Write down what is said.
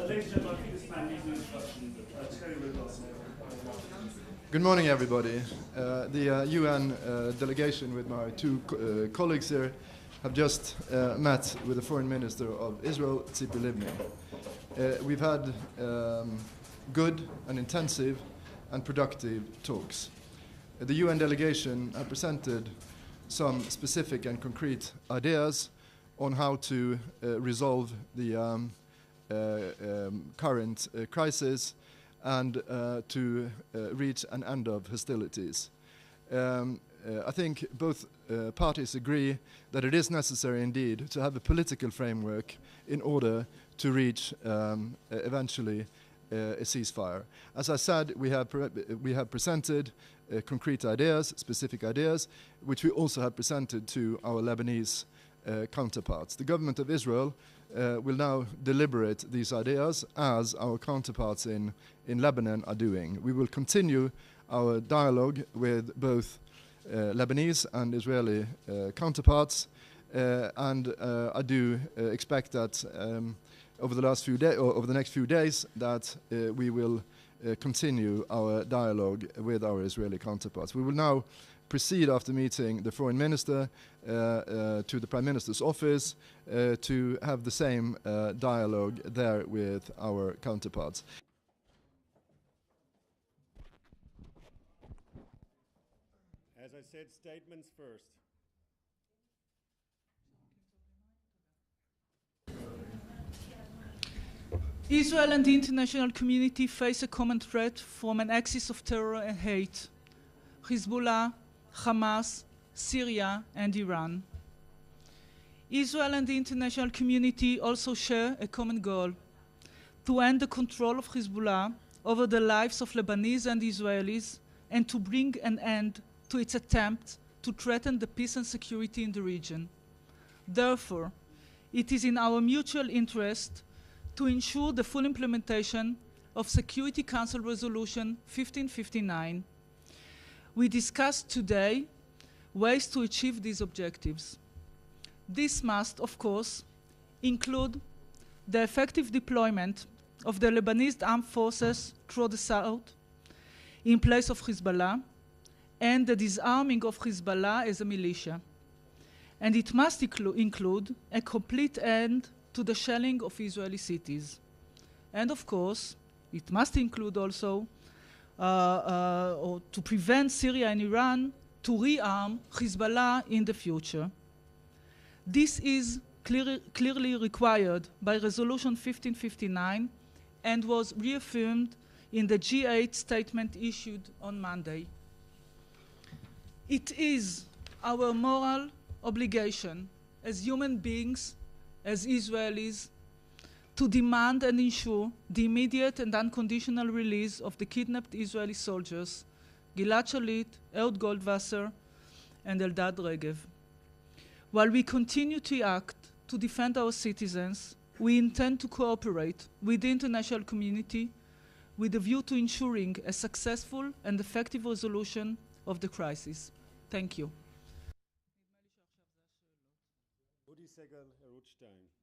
Ladies and gentlemen, I think this man needs an introduction. Terje Roed-Larsen. Good morning, everybody. The UN delegation with my two colleagues here have just met with the Foreign Minister of Israel, Tzipi Livni. We've had good and intensive and productive talks. The UN delegation have presented some specific and concrete ideas on how to resolve the current crisis and to reach an end of hostilities. I think both parties agree that it is necessary indeed to have a political framework in order to reach eventually a ceasefire. As I said, we have presented concrete ideas, specific ideas, which we also have presented to our Lebanese counterparts. The government of Israel will now deliberate these ideas as our counterparts in Lebanon are doing. We will continue our dialogue with both Lebanese and Israeli counterparts, and I do expect that over the next few days that we will continue our dialogue with our Israeli counterparts. We will now proceed after meeting the Foreign Minister to the Prime Minister's office to have the same dialogue there with our counterparts. As I said, statements first. Israel and the international community face a common threat from an axis of terror and hate: Hezbollah, Hamas, Syria, and Iran. Israel and the international community also share a common goal: to end the control of Hezbollah over the lives of Lebanese and Israelis, and to bring an end to its attempt to threaten the peace and security in the region. Therefore, it is in our mutual interest to ensure the full implementation of Security Council Resolution 1559. We discussed today ways to achieve these objectives. This must, of course, include the effective deployment of the Lebanese armed forces through the south in place of Hezbollah, and the disarming of Hezbollah as a militia. And it must include a complete end to the shelling of Israeli cities. And of course, it must include also or to prevent Syria and Iran to rearm Hezbollah in the future. This is clearly required by Resolution 1559 and was reaffirmed in the G8 statement issued on Monday. It is our moral obligation as human beings, as Israelis, to demand and ensure the immediate and unconditional release of the kidnapped Israeli soldiers, Gilad Shalit, Ehud Goldwasser, and Eldad Regev. While we continue to act to defend our citizens, we intend to cooperate with the international community with a view to ensuring a successful and effective resolution of the crisis. Thank you. Udi Segal, Roed-Larsen.